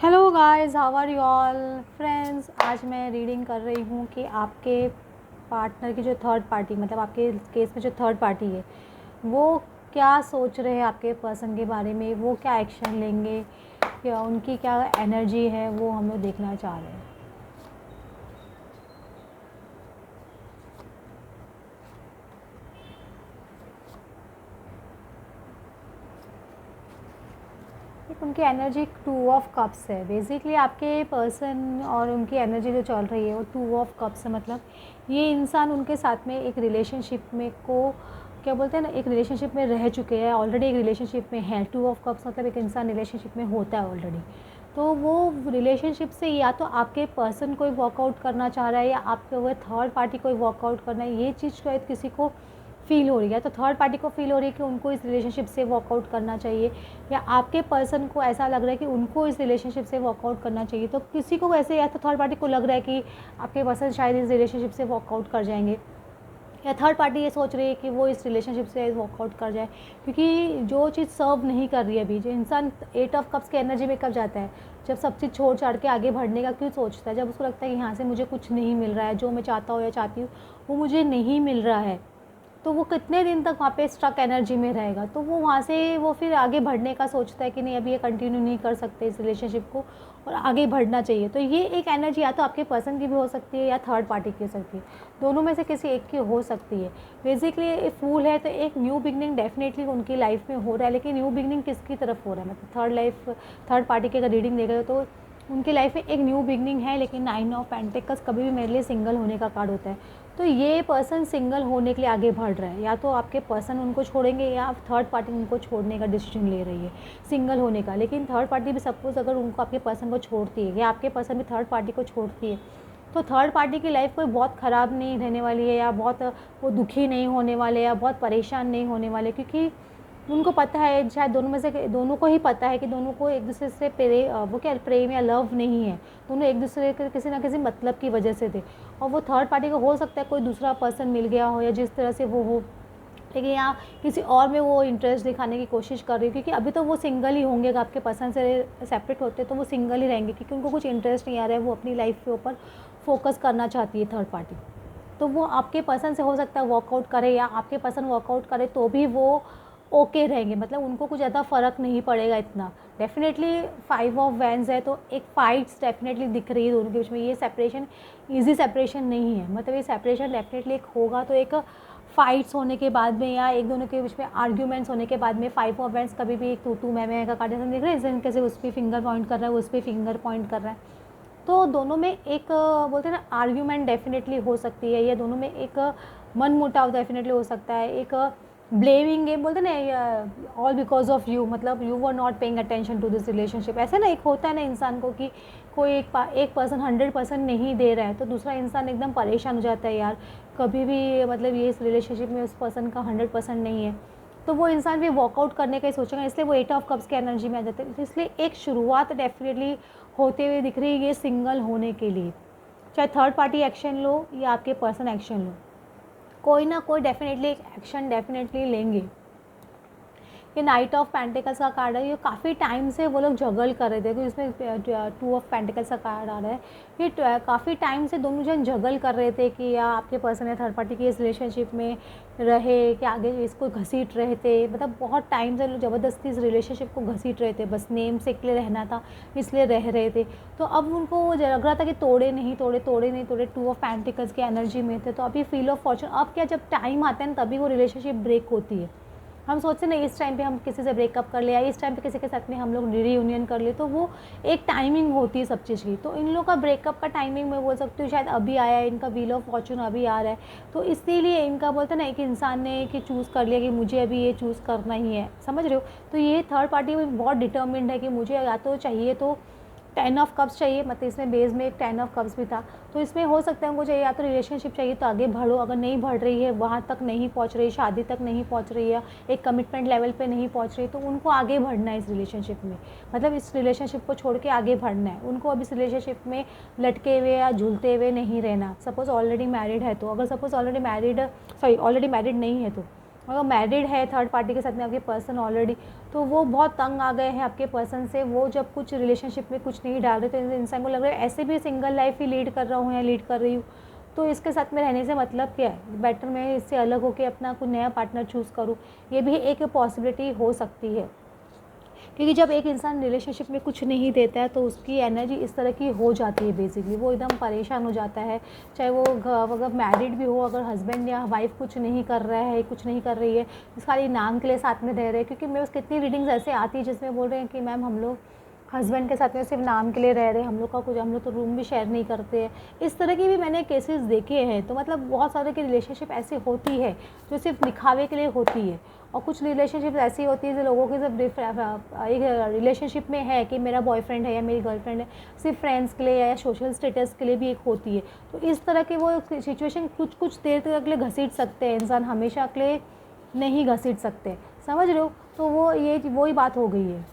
Hello guys, how are you all friends. आज मैं reading कर रही हूँ कि आपके पार्टनर की जो थर्ड पार्टी, मतलब आपके केस में जो थर्ड पार्टी है, वो क्या सोच रहे हैं आपके पर्सन के बारे में, वो क्या एक्शन लेंगे या उनकी क्या एनर्जी है, वो हम लोग देखना चाह रहे हैं। एक उनकी एनर्जी 2 ऑफ कप्स है। बेसिकली आपके पर्सन और उनकी एनर्जी जो चल रही है वो 2 ऑफ कप्स है। मतलब ये इंसान उनके साथ में एक रिलेशनशिप में को क्या बोलते हैं ना, एक रिलेशनशिप में रह चुके हैं, ऑलरेडी एक रिलेशनशिप में है। 2 ऑफ कप्स मतलब एक इंसान रिलेशनशिप में होता है ऑलरेडी, तो वो रिलेशनशिप से या तो आपके पर्सन कोई वर्कआउट करना चाह रहा है या आपके वो थर्ड पार्टी कोई वर्कआउट करना है। ये चीज़ शायद किसी को फील हो रही है, तो थर्ड पार्टी को फील हो रही है कि उनको इस रिलेशनशिप से वर्कआउट करना चाहिए, या आपके पर्सन को ऐसा लग रहा है कि उनको इस रिलेशनशिप से वर्कआउट करना चाहिए। तो किसी को ऐसे, या तो थर्ड पार्टी को लग रहा है कि आपके पर्सन शायद इस रिलेशनशिप से वर्कआउट कर जाएंगे, या थर्ड पार्टी ये सोच रही है कि वो इस रिलेशनशिप से वर्कआउट कर जाए। क्योंकि जो चीज़ सर्व नहीं कर रही है अभी, जो इंसान 8 ऑफ कप्स की एनर्जी में कब जाता है, जब सब चीज़ छोड़ छाड़ के आगे बढ़ने का क्यों सोचता है, जब उसको लगता है कि यहाँ से मुझे कुछ नहीं मिल रहा है, जो मैं चाहता हूँ या चाहती हूँ वो मुझे नहीं मिल रहा है, तो वो कितने दिन तक वहाँ पे स्ट्रक एनर्जी में रहेगा। तो वो वहाँ से वो फिर आगे बढ़ने का सोचता है कि नहीं, अभी ये कंटिन्यू नहीं कर सकते इस रिलेशनशिप को और आगे बढ़ना चाहिए। तो ये एक एनर्जी या तो आपके पर्सन की भी हो सकती है या थर्ड पार्टी की हो सकती है, दोनों में से किसी एक की हो सकती है। बेसिकली फूल है तो एक न्यू बिगनिंग डेफिनेटली उनकी लाइफ में हो रहा है, लेकिन न्यू बिगनिंग किसकी तरफ हो रहा है, मतलब थर्ड पार्टी की अगर रीडिंग देखें तो उनकी लाइफ में एक न्यू बिगनिंग है। लेकिन 9 ऑफ पेंटिकल्स कभी भी मेरे लिए सिंगल होने का कार्ड होता है, तो ये पर्सन सिंगल होने के लिए आगे बढ़ रहा है। या तो आपके पर्सन उनको छोड़ेंगे या थर्ड पार्टी उनको छोड़ने का डिसीजन ले रही है सिंगल होने का। लेकिन थर्ड पार्टी भी सपोज अगर उनको आपके पर्सन को छोड़ती है या आपके पर्सन भी थर्ड पार्टी को छोड़ती है, तो थर्ड पार्टी की लाइफ कोई बहुत ख़राब नहीं रहने वाली है, या बहुत वो दुखी नहीं होने वाले, या बहुत परेशान नहीं होने वाले। क्योंकि उनको पता है, शायद दोनों में से दोनों को ही पता है कि दोनों को एक दूसरे से वो क्या प्रेम या लव नहीं है, दोनों एक दूसरे के किसी ना किसी मतलब की वजह से थे। और वो थर्ड पार्टी को हो सकता है कोई दूसरा पर्सन मिल गया हो या जिस तरह से वो हो, लेकिन यहाँ किसी और में वो इंटरेस्ट दिखाने की कोशिश कर रही है। क्योंकि अभी तो वो सिंगल ही होंगे, अगर आपके पर्सन से सेपरेट होते तो वो सिंगल ही रहेंगे, क्योंकि उनको कुछ इंटरेस्ट नहीं आ रहा है, वो अपनी लाइफ के ऊपर फोकस करना चाहती है थर्ड पार्टी। तो वो आपके पर्सन से हो सकता है वर्कआउट करे या आपके पर्सन वर्कआउट करे तो भी वो ओके रहेंगे, मतलब उनको कुछ ज़्यादा फ़र्क नहीं पड़ेगा इतना। डेफिनेटली 5 ऑफ वैंड्स है, तो एक फाइट्स डेफिनेटली दिख रही है दोनों के बीच में। ये सेपरेशन इजी सेपरेशन नहीं है, मतलब ये सेपरेशन डेफिनेटली एक होगा तो एक फाइट्स होने के बाद में या एक दोनों के बीच में आर्ग्यूमेंट्स होने के बाद में। 5 ऑफ वैंड्स कभी भी एक तू मैं का कार्ड जैसे दिख रहा है, जैसे कैसे उस पर फिंगर पॉइंट कर रहा है, उस पर फिंगर पॉइंट कर रहा है। तो दोनों में एक बोलते हैं ना आर्ग्यूमेंट डेफिनेटली हो सकती है, या दोनों में एक मन मुटाव डेफिनेटली हो सकता है। एक ब्लेमिंग गेम बोलते हैं ना, ऑल बिकॉज ऑफ यू, मतलब you were not paying attention to this relationship. ऐसे ना एक होता है ना इंसान को कि कोई एक पर्सन 100% नहीं दे रहा है तो दूसरा इंसान एकदम परेशान हो जाता है, यार कभी भी मतलब ये इस रिलेशनशिप में उस पर्सन का 100% नहीं है, तो वो इंसान भी वॉकआउट करने का ही सोचेगा। इसलिए वो 8 ऑफ कप्स की एनर्जी में आ जाते हैं। इसलिए एक शुरुआत डेफिनेटली होते हुए दिख रही है ये सिंगल होने के लिए। चाहे थर्ड पार्टी एक्शन लो या आपके पर्सन एक्शन लो, कोई ना कोई डेफिनेटली एक एक्शन डेफिनेटली लेंगे। ये नाइट ऑफ पेंटिकल्स का कार्ड है, ये काफ़ी टाइम से वो लोग जगल कर रहे थे, क्योंकि इसमें 2 ऑफ पेंटिकल्स का कार्ड आ रहा है। ये काफ़ी टाइम से दोनों जन जगल कर रहे थे कि या आपके पर्सन या थर्ड पार्टी की इस रिलेशनशिप में रहे कि आगे इसको घसीट रहे थे। मतलब बहुत टाइम से ज़बरदस्ती इस रिलेशनशिप को घसीट रहे थे, बस नेम से के लिए रहना था इसलिए रह रहे थे। तो अब उनको लग रहा था कि तोड़े नहीं तोड़े, 2 ऑफ पेंटिकल्स की एनर्जी में थे। तो अभी फील ऑफ फॉर्चून, अब क्या जब टाइम आता है ना तभी वो रिलेशनशिप ब्रेक होती है। हम सोचते ना इस टाइम पे हम किसी से ब्रेकअप कर ले या इस टाइम पे किसी के साथ में हम लोग रीयूनियन कर ले, तो वो एक टाइमिंग होती है सब चीज़ की। तो इन लोगों का ब्रेकअप का टाइमिंग मैं बोल सकती हूँ शायद अभी आया है, इनका व्हील ऑफ फॉर्चून अभी आ रहा है। तो इसीलिए इनका बोलते ना एक इंसान ने कि चूज़ कर लिया कि मुझे अभी ये चूज़ करना ही है, समझ रहे हो। तो ये थर्ड पार्टी में बहुत डिटर्मिंड है कि मुझे या तो चाहिए तो 10 ऑफ कप्स चाहिए, मतलब इसमें बेस में एक 10 ऑफ कप्स भी था। तो इसमें हो सकता है उनको चाहिए या तो रिलेशनशिप चाहिए तो आगे बढ़ो, अगर नहीं बढ़ रही है, वहाँ तक नहीं पहुँच रही, शादी तक नहीं पहुँच रही है, एक कमिटमेंट लेवल पे नहीं पहुँच रही, तो उनको आगे बढ़ना है इस रिलेशनशिप में। मतलब इस रिलेशनशिप को छोड़ के आगे बढ़ना है उनको। अब इस रिलेशनशिप में लटके हुए या झूलते हुए नहीं रहना। सपोज़ ऑलरेडी मैरिड है तो, अगर सपोज़ ऑलरेडी मैरिड नहीं है तो, अगर मैरिड है थर्ड पार्टी के साथ में आपके पर्सन ऑलरेडी, तो वो बहुत तंग आ गए हैं आपके पर्सन से। वो जब कुछ रिलेशनशिप में कुछ नहीं डाल रहे तो इंसान को लग रहा है ऐसे भी सिंगल लाइफ ही लीड कर रहा हूँ या लीड कर रही हूँ, तो इसके साथ में रहने से मतलब क्या है, बेटर मैं इससे अलग होकर अपना कोई नया पार्टनर चूज़ करूँ। ये भी एक पॉसिबिलिटी हो सकती है, क्योंकि जब एक इंसान रिलेशनशिप में कुछ नहीं देता है तो उसकी एनर्जी इस तरह की हो जाती है, बेसिकली वो एकदम परेशान हो जाता है। चाहे वो अगर मैरिड भी हो, अगर हस्बैंड या वाइफ कुछ नहीं कर रहा है, कुछ नहीं कर रही है, खाली नाम के लिए साथ में रह रहे हैं। क्योंकि मेरे कितनी रीडिंग्स ऐसे आती है जिसमें बोल रहे हैं कि मैम हम लोग हस्बैंड के साथ में सिर्फ नाम के लिए रह रहे हैं, हम लोग का कुछ, हम लोग तो रूम भी शेयर नहीं करते हैं। इस तरह की भी मैंने केसेस देखे हैं। तो मतलब बहुत सारे की रिलेशनशिप ऐसी होती है जो सिर्फ दिखावे के लिए होती है, और कुछ रिलेशनशिप ऐसी होती है जो लोगों की सिर्फ एक रिलेशनशिप में है कि मेरा बॉयफ्रेंड है या मेरी गर्लफ्रेंड है, सिर्फ फ्रेंड्स के लिए या सोशल स्टेटस के लिए भी एक होती है। तो इस तरह के वो सिचुएशन कुछ कुछ देर तक के लिए घसीट सकते हैं इंसान, हमेशा के लिए नहीं घसीट सकते, समझ रहे हो। तो वो ये वही बात हो गई है।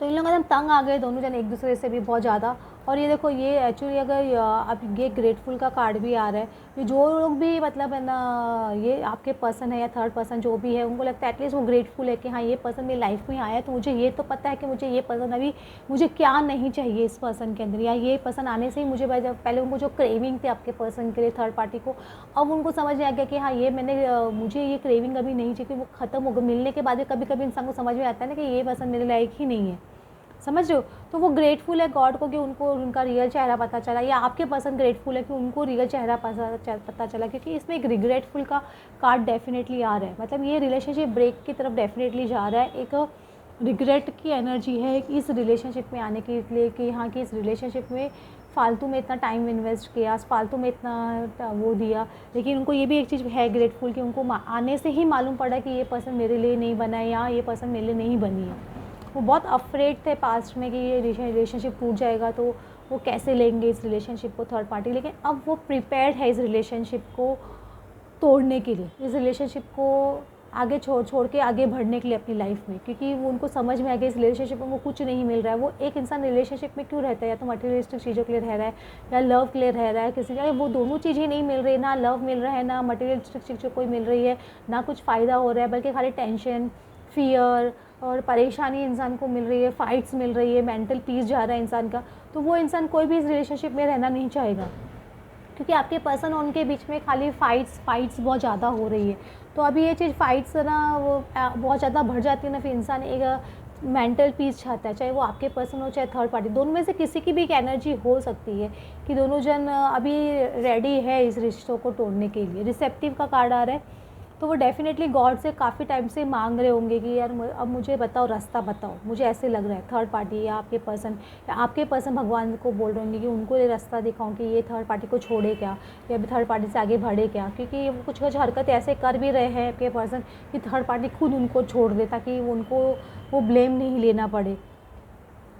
तो इन लोगों एकदम तंग आ गए दोनों जन एक दूसरे से भी बहुत ज़्यादा। और ये देखो, ये एक्चुअली अगर अब ये ग्रेटफुल का कार्ड भी आ रहा है, ये जो लोग भी मतलब है ना, ये आपके पर्सन है या थर्ड पर्सन जो भी है, उनको लगता है एटलीस्ट वो ग्रेटफुल है कि हाँ ये पर्सन मेरी लाइफ में आया है, तो मुझे ये तो पता है कि मुझे ये पर्सन अभी मुझे क्या नहीं चाहिए इस पर्सन के अंदर, या ये पर्सन आने से ही मुझे पहले उनको जो क्रेविंग थी आपके पर्सन के लिए थर्ड पार्टी को, अब उनको समझ में आ गया कि हाँ ये मुझे ये क्रेविंग अभी नहीं चाहिए, वो ख़त्म हो गया। मिलने के बाद भी कभी कभी इंसान को समझ में आता है ना कि ये पर्सन मेरे लायक ही नहीं है, समझ रहे हो। तो वो ग्रेटफुल है गॉड को कि उनको उनका रियल चेहरा पता चला, या आपके पर्सन ग्रेटफुल है कि उनको रियल चेहरा पता चला। क्योंकि इसमें एक रिग्रेटफुल का कार्ड डेफिनेटली आ रहा है, मतलब ये रिलेशनशिप ब्रेक की तरफ डेफिनेटली जा रहा है। एक रिग्रेट की एनर्जी है इस रिलेशनशिप में आने के लिए कि हाँ कि इस रिलेशनशिप में फालतू में इतना टाइम इन्वेस्ट किया, फालतू में इतना वो दिया। लेकिन उनको ये भी एक चीज़ है ग्रेटफुल कि उनको आने से ही मालूम पड़ा कि ये पर्सन मेरे लिए नहीं बना है या ये पर्सन मेरे लिए नहीं बनी है। वो बहुत अफ्रेड थे पास्ट में कि ये रिलेशनशिप टूट जाएगा, तो वो कैसे लेंगे इस रिलेशनशिप को थर्ड पार्टी। लेकिन अब वो प्रिपेयर्ड है इस रिलेशनशिप को तोड़ने के लिए, इस रिलेशनशिप को आगे छोड़ के आगे बढ़ने के लिए अपनी लाइफ में। क्योंकि वो उनको समझ में आ गया इस रिलेशनशिप में वो कुछ नहीं मिल रहा है। वो एक इंसान रिलेशनशिप में क्यों रहता है, या तो मटेरियलिस्टिक चीज़ों के लिए रह रहा है या लव के लिए रह रहा है किसी का, वो दोनों चीज़ें नहीं मिल रही, ना लव मिल रहा है ना मटेरियलिस्टिक चीज़ों कोई मिल रही है, ना कुछ फ़ायदा हो रहा है, बल्कि खाली टेंशन, फियर और परेशानी इंसान को मिल रही है, फाइट्स मिल रही है, मेंटल पीस जा रहा है इंसान का। तो वो इंसान कोई भी इस रिलेशनशिप में रहना नहीं चाहेगा, क्योंकि आपके पर्सन और उनके बीच में खाली फाइट्स बहुत ज़्यादा हो रही है। तो अभी ये चीज़ फाइट्स ना वो बहुत ज़्यादा बढ़ जाती है ना, फिर इंसान एक मेंटल पीस चाहता है, चाहे वो आपके पर्सन हो चाहे थर्ड पार्टी, दोनों में से किसी की भी एक एनर्जी हो सकती है कि दोनों जन अभी रेडी है इस रिश्तों को तोड़ने के लिए। रिसेप्टिव का कार्ड आ रहा है, तो वो डेफिनेटली गॉड से काफ़ी टाइम से मांग रहे होंगे कि यार अब मुझे बताओ, रास्ता बताओ, मुझे ऐसे लग रहा है थर्ड पार्टी या आपके पर्सन भगवान को बोल रहे होंगे कि उनको ये रास्ता दिखाऊं कि ये थर्ड पार्टी को छोड़े क्या, या अभी थर्ड पार्टी से आगे बढ़े क्या। क्योंकि वो कुछ कुछ हरकत ऐसे कर भी रहे हैं आपके पर्सन कि थर्ड पार्टी खुद उनको छोड़ दे, ताकि उनको वो ब्लेम नहीं लेना पड़े।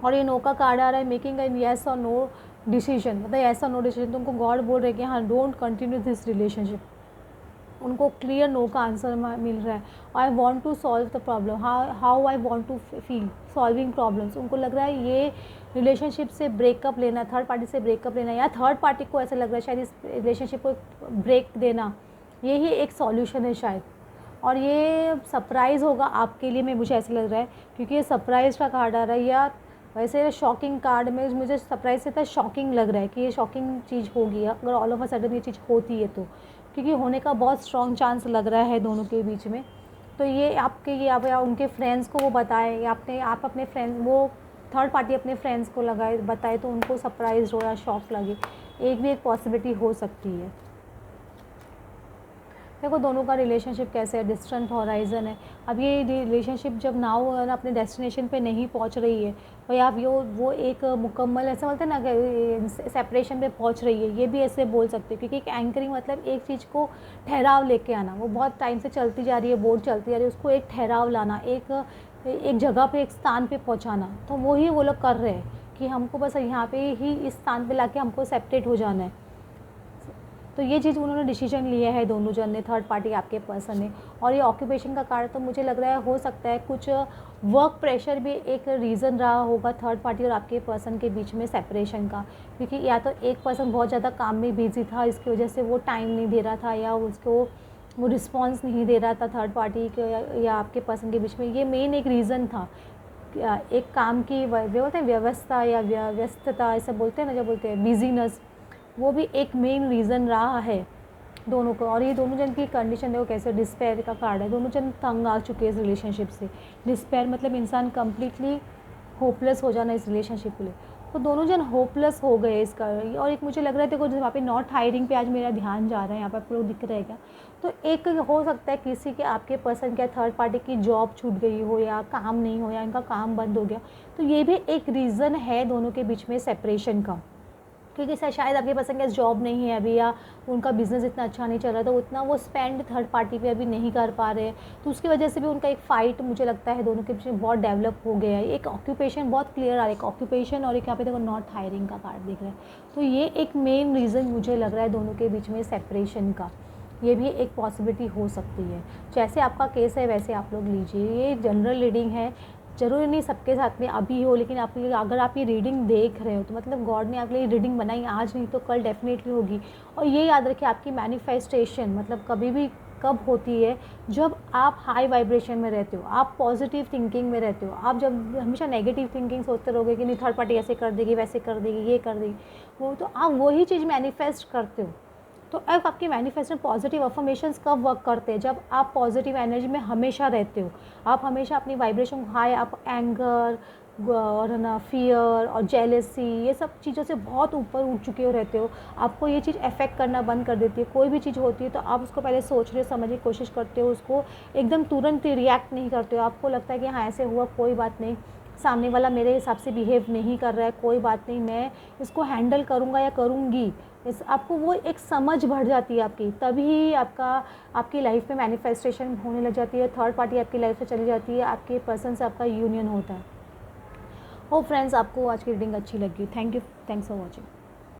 और ये नो का कार्ड आ रहा है, मेकिंग एन येस और नो डिसीजन, मतलब येस और नो डिसीजन। तो उनको गॉड बोल रहे हैं कि हाँ डोंट कंटिन्यू दिस रिलेशनशिप। उनको क्लियर नो का आंसर मिल रहा है। I want to solve the problem, how I want to feel solving problems. उनको लग रहा है ये रिलेशनशिप से ब्रेकअप लेना, थर्ड पार्टी से ब्रेकअप लेना, या थर्ड पार्टी को ऐसा लग रहा है शायद इस रिलेशनशिप को ब्रेक देना यही एक सॉल्यूशन है शायद। और ये सरप्राइज़ होगा आपके लिए, मुझे ऐसा लग रहा है, क्योंकि ये सरप्राइज़ का कार्ड आ रहा है। या वैसे शॉकिंग कार्ड में मुझे सरप्राइज से था, शॉकिंग लग रहा है कि ये शॉकिंग चीज़ होगी अगर ऑल ऑफ अ सडन ये चीज़ होती है, तो क्योंकि होने का बहुत स्ट्रॉन्ग चांस लग रहा है दोनों के बीच में। तो ये आपके ये आप या उनके फ्रेंड्स को वो बताए, या आप अपने फ्रेंड, वो थर्ड पार्टी अपने फ्रेंड्स को बताए, तो उनको सरप्राइज हो या शॉक लगे, एक भी एक पॉसिबिलिटी हो सकती है। देखो दोनों का रिलेशनशिप कैसे है, डिस्टेंट हॉराइजन है। अब ये रिलेशनशिप जब नाउ अपने डेस्टिनेशन पे नहीं पहुंच रही है, और या वो एक मुकम्मल, ऐसा बोलते हैं ना कि सेपरेशन पे पहुंच रही है, ये भी ऐसे बोल सकते हैं। क्योंकि एक एंकरिंग मतलब एक चीज़ को ठहराव लेके आना, वो बहुत टाइम से चलती जा रही है, बोट चलती जा रही है, उसको एक ठहराव लाना, एक जगह पे, एक स्थान पे पहुंचाना। तो वही वो लोग कर रहे हैं कि हमको बस यहाँ पे ही इस स्थान पे लाके हमको सेपरेट हो जाना है। तो ये चीज़ उन्होंने डिसीजन लिया है दोनों जन ने, थर्ड पार्टी आपके पर्सन ने। और ये ऑक्यूपेशन का कार्ड, तो मुझे लग रहा है हो सकता है कुछ वर्क प्रेशर भी एक रीज़न रहा होगा थर्ड पार्टी और आपके पर्सन के बीच में सेपरेशन का। क्योंकि या तो एक पर्सन बहुत ज़्यादा काम में बिजी था, इसकी वजह से वो टाइम नहीं दे रहा था, या उसको वो रिस्पॉन्स नहीं दे रहा था थर्ड पार्टी के या आपके पर्सन के बीच में, ये मेन एक रीज़न था। एक काम की बोलते हैं व्यवस्था या व्यस्तता, ऐसा बोलते हैं ना, जब बोलते हैं बिजीनेस, वो भी एक मेन रीज़न रहा है दोनों को। और ये दोनों जन की कंडीशन देखो कैसे, डिस्पेयर का कार्ड है, दोनों जन तंग आ चुके हैं इस रिलेशनशिप से। डिस्पेयर मतलब इंसान कम्प्लीटली होपलेस हो जाना इस रिलेशनशिप के लिए, तो दोनों जन होपलेस हो गए इसका। और एक मुझे लग रहा है, देखो जहाँ पे नॉट हायरिंग पे आज मेरा ध्यान जा रहा है, यहाँ पर पूरा दिख रहा है क्या, तो एक हो सकता है किसी के आपके पर्सन क्या थर्ड पार्टी की जॉब छूट गई हो या काम नहीं हो या इनका काम बंद हो गया, तो ये भी एक रीज़न है दोनों के बीच में सेपरेशन का। क्योंकि शायद आपके पर्सन के पास जॉब नहीं है अभी, या उनका बिज़नेस इतना अच्छा नहीं चल रहा, तो उतना वो स्पेंड थर्ड पार्टी पे अभी नहीं कर पा रहे, तो उसकी वजह से भी उनका एक फ़ाइट मुझे लगता है दोनों के बीच में बहुत डेवलप हो गया है। एक ऑक्यूपेशन बहुत क्लियर आ रहा है, एक ऑक्यूपेशन और एक यहाँ पे देखो नॉट हायरिंग का कार्ड दिख रहा है, तो ये एक मेन रीज़न मुझे लग रहा है दोनों के बीच में सेपरेशन का। ये भी एक पॉसिबिलिटी हो सकती है। जैसे आपका केस है वैसे आप लोग लीजिए, ये जनरल रीडिंग है, ज़रूरी नहीं सबके साथ में अभी हो, लेकिन आप अगर आप ये रीडिंग देख रहे हो तो मतलब गॉड ने आपके लिए रीडिंग बनाई, आज नहीं तो कल डेफिनेटली होगी। और ये याद रखिए, आपकी मैनिफेस्टेशन मतलब कभी भी कब होती है, जब आप हाई वाइब्रेशन में रहते हो, आप पॉजिटिव थिंकिंग में रहते हो। आप जब हमेशा नेगेटिव थिंकिंग सोचते रहोगे कि नहीं थर्ड पार्टी ऐसे कर देगी, वैसे कर देगी, ये कर देगी, वो तो आप वही चीज़ मैनिफेस्ट करते हो। तो अब आपकी मैनिफेस्टेशन पॉजिटिव अफर्मेशंस कब वर्क करते हैं, जब आप पॉजिटिव एनर्जी में हमेशा रहते हो, आप हमेशा अपनी वाइब्रेशन हाई, आप एंगर और ना फियर और जेलेसी, ये सब चीज़ों से बहुत ऊपर उठ चुके हो रहते हो। आपको ये चीज़ अफेक्ट करना बंद कर देती है। कोई भी चीज़ होती है तो आप उसको पहले सोच रहे हो, समझने की कोशिश करते हो, उसको एकदम तुरंत रिएक्ट नहीं करते हो। आपको लगता है कि हाँ ऐसे हुआ, कोई बात नहीं, सामने वाला मेरे हिसाब से बिहेव नहीं कर रहा है, कोई बात नहीं, मैं इसको हैंडल करूँगा या करूँगी। इस आपको वो एक समझ बढ़ जाती है आपकी, तभी आपकी लाइफ में मैनिफेस्टेशन होने लग जाती है, थर्ड पार्टी आपकी लाइफ से चली जाती है, आपके पर्सन से आपका यूनियन होता है। होप फ्रेंड्स आपको आज की रीडिंग अच्छी लगी। Thanks for watching.